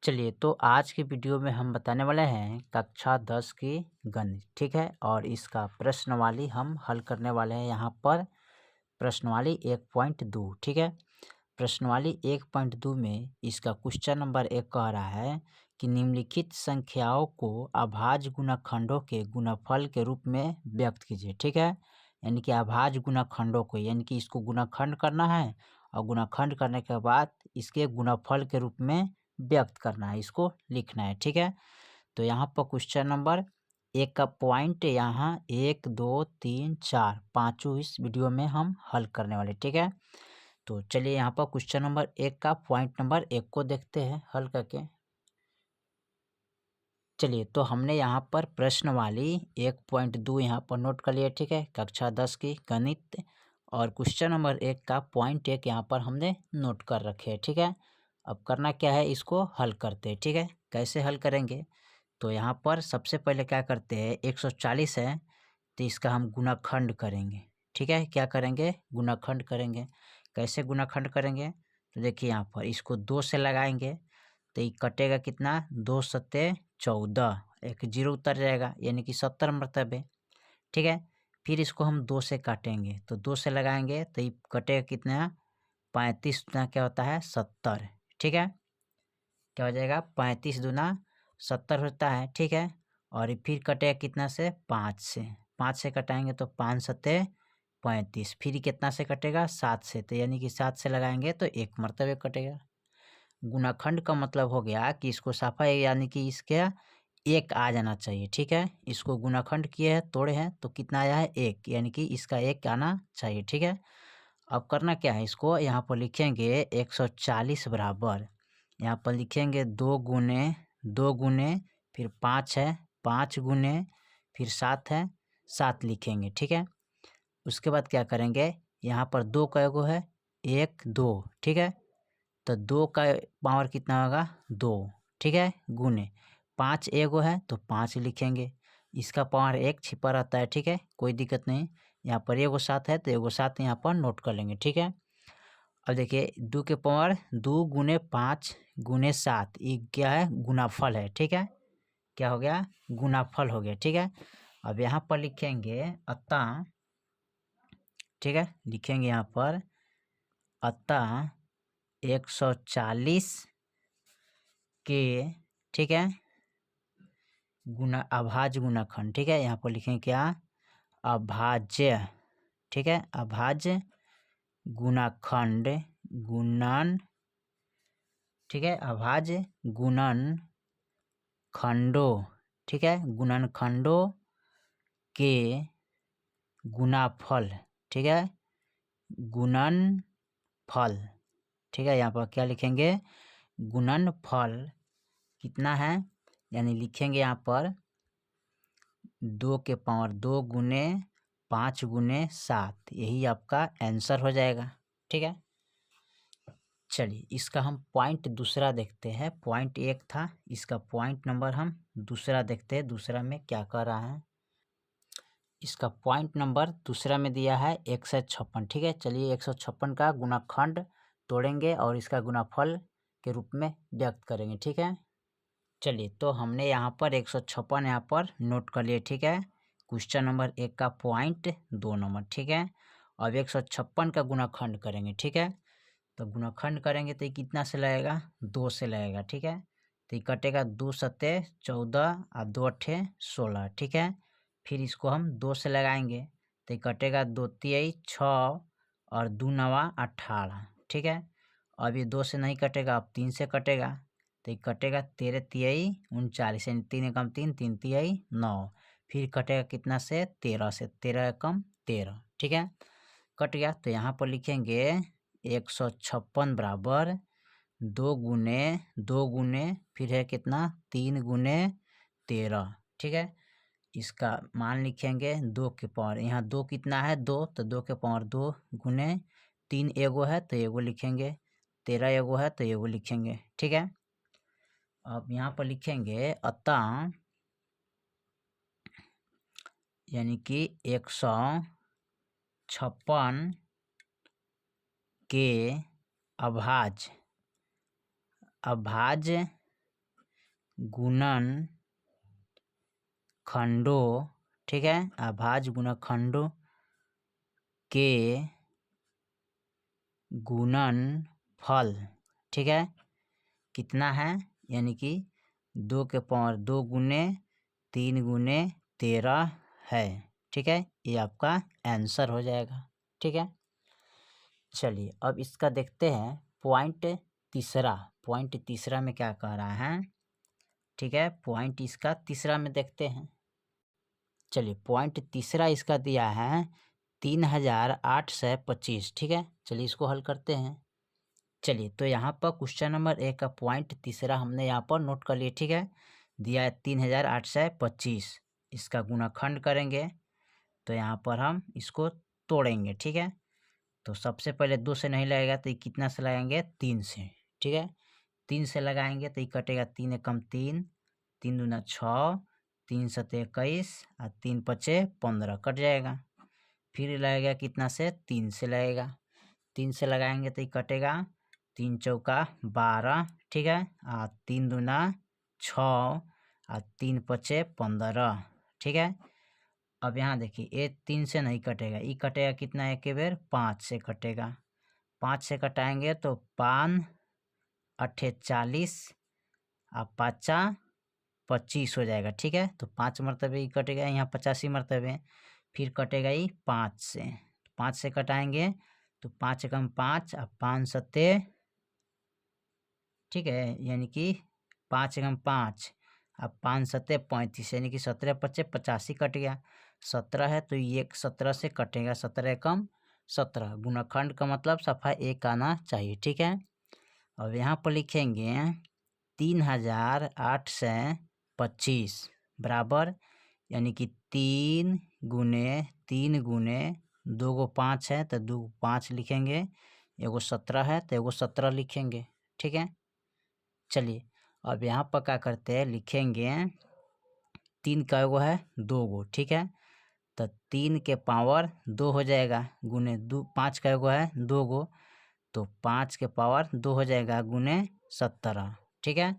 चलिए, तो आज की वीडियो में हम बताने वाले हैं कक्षा 10 की गणित, ठीक है। और इसका प्रश्नवाली हम हल करने वाले हैं यहाँ पर। प्रश्नवाली 1.2, ठीक है। प्रश्नवाली 1.2 में इसका क्वेश्चन नंबर 1 कह रहा है कि निम्नलिखित संख्याओं को अभाज्य गुणनखंडों के गुणनफल के रूप में व्यक्त कीजिए, ठीक है। यानी कि अभाज्य गुणनखंडों को, यानी कि इसको गुणनखंड करना है और गुणनखंड करने के बाद इसके गुणनफल के रूप में व्यक्त करना है, इसको लिखना है, ठीक है। तो यहाँ पर क्वेश्चन नंबर 1 का पॉइंट यहाँ 1, 2, 3, 4 पाँचों इस वीडियो में हम हल करने वाले, ठीक है। तो चलिए यहाँ पर क्वेश्चन नंबर 1 का पॉइंट नंबर 1 को देखते हैं हल करके। चलिए, तो हमने यहाँ पर प्रश्नवाली 1.2 यहाँ पर नोट कर लिया, ठीक है, कक्षा 10 की गणित। और क्वेश्चन नंबर 1 का पॉइंट 1 यहाँ पर हमने नोट कर रखे हैं, ठीक है। अब करना क्या है, इसको हल करते हैं, ठीक है। कैसे हल करेंगे, तो यहाँ पर सबसे पहले क्या करते हैं, 140 है तो इसका हम गुणनखंड करेंगे, ठीक है। क्या करेंगे, गुणनखंड करेंगे। कैसे गुणनखंड करेंगे, तो देखिए यहाँ पर इसको 2 से लगाएंगे तो ये कटेगा कितना, 2 सत्ते 14, एक जीरो उतर जाएगा यानी कि 70 मरतबे, ठीक है। फिर इसको हम 2 से काटेंगे तो 2 से लगाएंगे तो ये कटेगा कितना, 35 दूना क्या होता है 70, ठीक है। क्या हो जाएगा, 35 दूना 70 होता है, ठीक है। और ये फिर कटेगा कितना से, 5 से, 5 से कटाएंगे तो 5 सत्ते 35, फिर कितना से कटेगा, 7 से, तो यानी कि 7 से लगाएंगे तो एक मरतबे कटेगा। गुणाखंड का मतलब हो गया कि इसको साफा यानी कि इसके एक आ जाना चाहिए, ठीक है। इसको गुणाखंड किए हैं, तोड़े हैं तो कितना आया है, एक, यानी कि इसका एक आना चाहिए, ठीक है। अब करना क्या है, इसको यहाँ पर लिखेंगे 140 बराबर, यहाँ पर लिखेंगे 2 गुने फिर 5 है, 5 गुने फिर 7 है, 7 लिखेंगे, ठीक है। उसके बाद क्या करेंगे, यहाँ पर 2 का एगो है, 1, 2, ठीक है। तो 2 का पावर कितना होगा, 2, ठीक है, गुने 5 एगो है तो 5 लिखेंगे। इसका पावर 1 छिपा रहता है, ठीक है, कोई दिक्कत नहीं। यहाँ पर एगो 7 है तो एगो 7 यहाँ पर नोट कर लेंगे, ठीक है। अब देखिए 2 के पावर 2 गुने 5 गुने 7, ये क्या है, गुनाफल है, ठीक है। क्या हो गया, गुनाफल हो गया, ठीक है। अब यहाँ पर लिखेंगे अतः, ठीक है, लिखेंगे यहाँ पर अतः 140 के, ठीक है, अभाज्य गुणनखंड, ठीक है। यहाँ पर लिखेंगे क्या, अभाज्य, ठीक है, अभाज्य गुणनखंड, गुणन, ठीक है, अभाज्य गुणनखंडों, ठीक है, गुणनखंडों के गुणाफल, ठीक है, गुणनफल, ठीक है। यहाँ पर क्या लिखेंगे, गुणनफल कितना है, यानी लिखेंगे यहाँ पर 2 के पावर 2 गुने 5 गुने 7, यही आपका आंसर हो जाएगा, ठीक है। चलिए इसका हम पॉइंट दूसरा देखते हैं। पॉइंट 1 था, इसका पॉइंट नंबर हम दूसरा देखते हैं, दूसरा में क्या कर रहा है। इसका पॉइंट नंबर दूसरा में दिया है 156, ठीक है। चलिए 156 का गुणनखंड तोड़ेंगे और इसका गुणनफल के रूप में व्यक्त करेंगे, ठीक है। चलिए, तो हमने यहाँ पर 156 यहाँ पर नोट कर लिए, ठीक है। क्वेश्चन नंबर 1 का पॉइंट 2 नंबर, ठीक है। अब 156 का गुणनखंड करेंगे, ठीक है। तो गुणनखंड करेंगे तो ये कितना से लगेगा, 2 से लगेगा, ठीक है। तो ये कटेगा 2 सत्ते 14 और 2 अट्ठे 16, ठीक है। फिर इसको हम 2 से लगाएंगे तो ये कटेगा 2 तिहाई 6 और 2 नवा 18, ठीक है। अब ये 2 से नहीं कटेगा, अब 3 से कटेगा तो ये कटेगा 13 तिहाई 39, यानी 3 एकम 3, 3 तिहाई 9, फिर कटेगा कितना से, 13 से, 13 एकम 13, ठीक है, कट गया। तो यहाँ पर लिखेंगे 156 बराबर 2 गुने फिर है कितना, 3 गुने 13, ठीक है। इसका मान लिखेंगे 2 के पावर, यहाँ 2 कितना है, 2, तो 2 के पावर 2 गुने 3 एगो है तो एगो लिखेंगे, 13 एगो है तो एगो लिखेंगे, ठीक है। अब यहाँ पर लिखेंगे अतः, यानी कि 156 के अभाज्य गुणन खंडों, ठीक है, अभाज्य गुणनखंडों के गुणनफल, ठीक है, कितना है, यानी कि 2 के पावर 2 गुने 3 गुने 13 है, ठीक है, ये आपका आंसर हो जाएगा, ठीक है। चलिए अब इसका देखते हैं पॉइंट तीसरा में क्या कह रहा है, ठीक है, पॉइंट इसका तीसरा में देखते हैं। चलिए पॉइंट तीसरा इसका दिया है 3825, ठीक है, चलिए इसको हल करते हैं। चलिए तो यहाँ पर क्वेश्चन नंबर 1 का पॉइंट तीसरा हमने यहाँ पर नोट कर लिया, ठीक है, दिया है 3825, इसका गुणाखंड करेंगे तो यहाँ पर हम इसको तोड़ेंगे, ठीक है। तो सबसे पहले 2 से नहीं लगेगा तो ये कितना से लगाएंगे, 3 से, ठीक है, 3 से लगाएंगे तो ये कटेगा 3 एकम 3, 3 दूना 6, 3 सते 21 और 3 पचे 15 कट जाएगा। फिर लगेगा कितना से, 3 से लगेगा, 3 से लगाएंगे तो ये कटेगा 3 चौका 12, ठीक है, और 3 दूना 6 और 3 पचे 15, ठीक है। अब यहाँ देखिए ये 3 से नहीं कटेगा, ये कटेगा कितना, एक बेर 5 से कटेगा, 5 से कटाएंगे तो 5 अट्ठे 40 और 5 25 हो जाएगा, ठीक है। तो 5 मरतबे ही कटेगा, यहाँ 85 मरतबे, फिर कटेगा ही 5 से, 5 से कटाएंगे तो 5 एकम 5 और 5 सत्ते, ठीक है, यानी कि 5 एकम 5 अब 5 सत्ते 35, यानी कि 17 पच्चे 85 कट गया, 17 है तो ये 17 से कटेगा, 17 एकम 17, गुणनखंड का मतलब सफा 1 आना चाहिए, ठीक है। अब यहाँ पर लिखेंगे 3825 बराबर, यानी कि 3 गुने 2 गो 5 है तो 2 5 लिखेंगे, एगो 17 है तो एगो 17 लिखेंगे, ठीक है। चलिए अब यहाँ पर क्या करते हैं, लिखेंगे 3 का एगो है 2 गो, ठीक है, तो 3 के पावर 2 हो जाएगा, गुने 5 का एगो है 2 गो तो 5 के पावर 2 हो जाएगा गुने 17, ठीक है।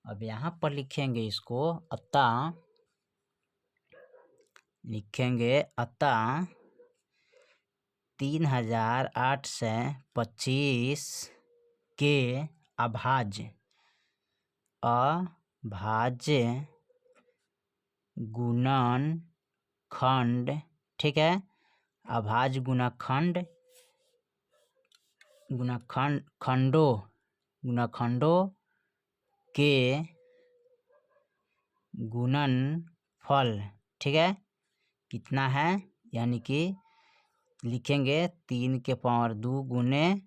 अब यहाँ पर लिखेंगे इसको अतः, लिखेंगे अतः 3825 के अभाज्य गुणनखंड, ठीक है, अभाज्य गुणनखंडों के गुणनफल, ठीक है, कितना है, यानी कि लिखेंगे 3 के पावर 2 गुने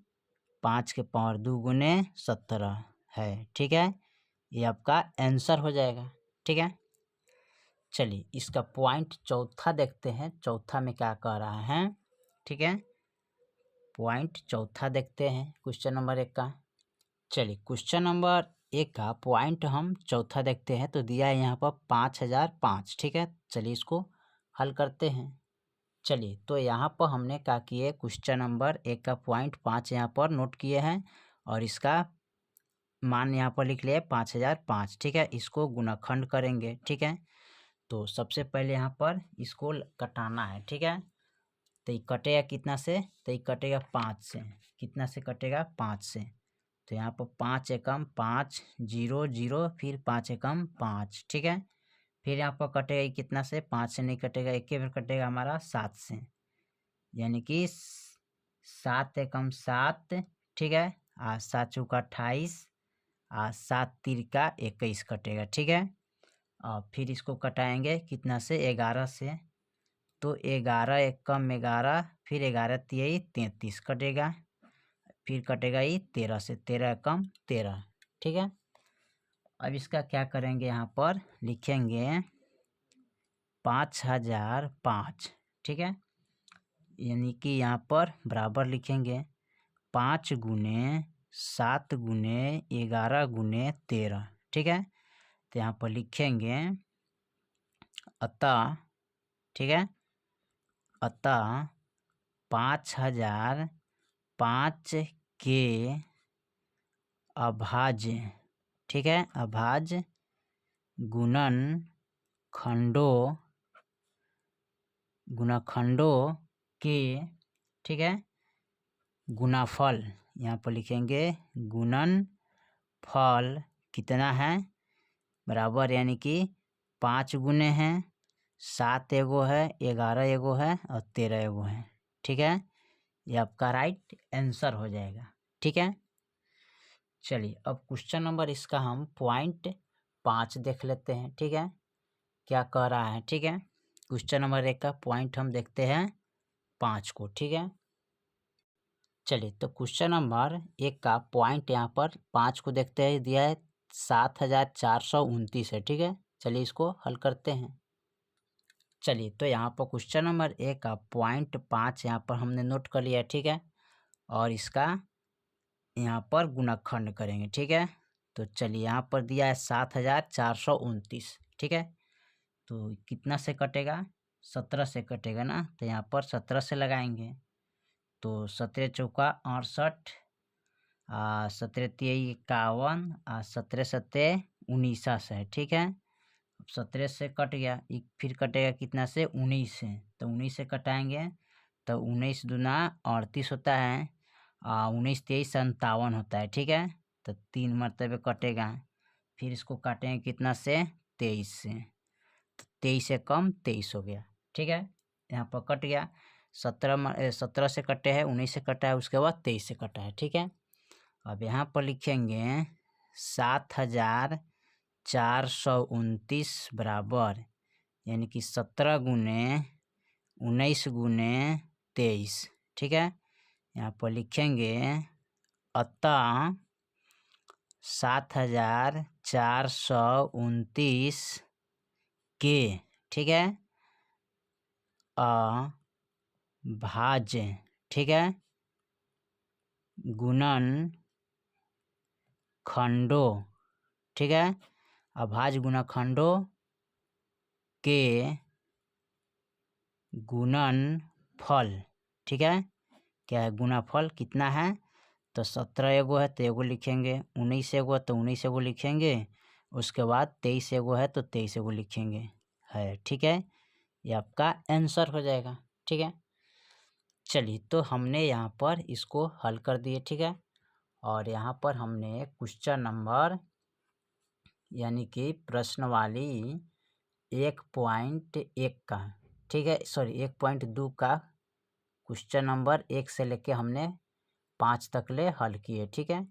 5 के पावर 2 गुने 17 है, ठीक है, ये आपका आंसर हो जाएगा, ठीक है। चलिए इसका पॉइंट चौथा देखते हैं, चौथा में क्या कह रहा है, ठीक है, पॉइंट चौथा देखते हैं क्वेश्चन नंबर 1 का। चलिए क्वेश्चन नंबर 1 का पॉइंट हम चौथा देखते हैं, तो दिया है यहाँ पर 5005, ठीक है, चलिए इसको हल करते हैं। चलिए तो यहाँ पर हमने क्या किए, क्वेश्चन नंबर 1 का पॉइंट 5 यहाँ पर नोट किए हैं और इसका मान यहाँ पर लिख लिया 5005, ठीक है, इसको गुणनखंड करेंगे, ठीक है। तो सबसे पहले यहाँ पर इसको कटाना है, ठीक है, तो ये कटेगा कितना से, तो ये कटेगा 5 से, कितना से कटेगा, 5 से, तो यहाँ पर 5 एकम 5 0 0 फिर 5 एकम 5, ठीक है, फिर यहाँ पर कटेगा कितना से, 5 से नहीं कटेगा, एक फिर कटेगा हमारा 7 से, यानी कि 7 एकम 7, ठीक है, 7 चौका 28 7 तिरका 21 कटेगा, ठीक है। और फिर इसको कटाएंगे कितना से, 11 से, तो 11 एकम 11 फिर 11 तिहाई 33 कटेगा, फिर कटेगा ये 13 से, 13 एकम 13, ठीक है। अब इसका क्या करेंगे, यहाँ पर लिखेंगे 5005, ठीक है, यानी कि यहाँ पर बराबर लिखेंगे 5 गुने 7 गुने 11 गुने 13, ठीक है, तो यहाँ पर लिखेंगे अतः, ठीक है, अतः 5005 के अभाज्य, ठीक है, अभाज्य गुणनखंडों के, ठीक है, गुणाफल, यहाँ पर लिखेंगे गुणनफल कितना है, बराबर, यानी कि 5 गुने हैं, 7 एगो है, 11 एगो है और 13 एगो है। ठीक है, ये आपका राइट आंसर हो जाएगा। ठीक है, चलिए अब क्वेश्चन नंबर इसका हम पॉइंट 5 देख लेते हैं। ठीक है, क्या कह रहा है। ठीक है, क्वेश्चन नंबर 1 का पॉइंट हम देखते हैं 5 को। ठीक है, चलिए तो क्वेश्चन नंबर 1 का पॉइंट यहाँ पर 5 को देखते हैं, दिया है 7429 है। ठीक है, चलिए इसको हल करते हैं। चलिए तो यहाँ पर क्वेश्चन नंबर 1 का पॉइंट 5 यहाँ पर हमने नोट कर लिया। ठीक है, और इसका यहाँ पर गुणनखंड करेंगे। ठीक है, तो चलिए यहाँ पर दिया है 7429। ठीक है, तो कितना से कटेगा, 17 से कटेगा ना, तो यहाँ पर 17 से लगाएंगे। तो 17 चौका 68, 17 तिया 51, 17 सत्ते 19 है। ठीक है, अब 17 से कट गया, फिर कटेगा कितना से, 19 से, तो 19 से कटाएंगे तो 19 दूना 38 होता है, 19 23 57 होता है। ठीक है, तो 3 मरतबे कटेगा, फिर इसको काटेंगे कितना से, 23 से, तो 23 से कम 23 हो गया। ठीक है, यहाँ पर कट गया, 17 से कटे हैं, 19 से कटा है, उसके बाद 23 से कटा है। ठीक है, अब यहाँ पर लिखेंगे 7429 बराबर, यानी कि 17 गुने 19 गुने 23। ठीक है, यहाँ पर लिखेंगे अतः 7429 के, ठीक है, अभाज्य, ठीक है, गुणनखंडों, ठीक है, अभाज्य गुणनखंडों के गुणनफल। ठीक है, क्या है, गुणनफल कितना है, तो 17 एगो है तो एगो लिखेंगे, 19 एगो है तो 19 एगो लिखेंगे, उसके बाद 23 एगो है तो 23 एगो लिखेंगे है। ठीक है, ये आपका आंसर हो जाएगा। ठीक है, चलिए तो हमने यहाँ पर इसको हल कर दिए। ठीक है, और यहाँ पर हमने क्वेश्चन नंबर यानी कि प्रश्न वाली 1.1 का, ठीक है, सॉरी 1.2 का क्वेश्चन नंबर 1 से लेके हमने 5 तक ले हल किए। ठीक है,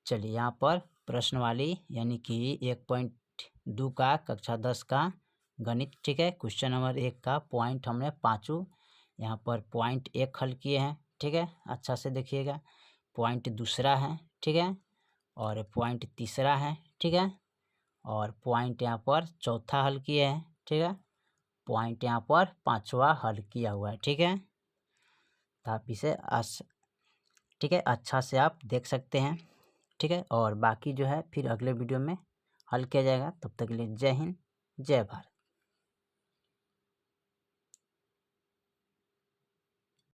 चलिए यहाँ पर प्रश्न वाली यानी कि 1.2 का कक्षा 10 का गणित, ठीक है, क्वेश्चन नंबर 1 का पॉइंट हमने 5 यहाँ पर पॉइंट 1 हल किए हैं। ठीक है, अच्छा से देखिएगा, पॉइंट दूसरा है। ठीक है, और पॉइंट तीसरा है। ठीक है, और पॉइंट यहाँ पर चौथा हल किए हैं। ठीक है, पॉइंट यहाँ पर 5वां हल किया हुआ है। ठीक है, तो आप इसे ठीक है, अच्छा से आप देख सकते हैं। ठीक है, और बाकी जो है फिर अगले वीडियो में हल किया जाएगा। तब तक के लिए जय हिंद, जय भारत।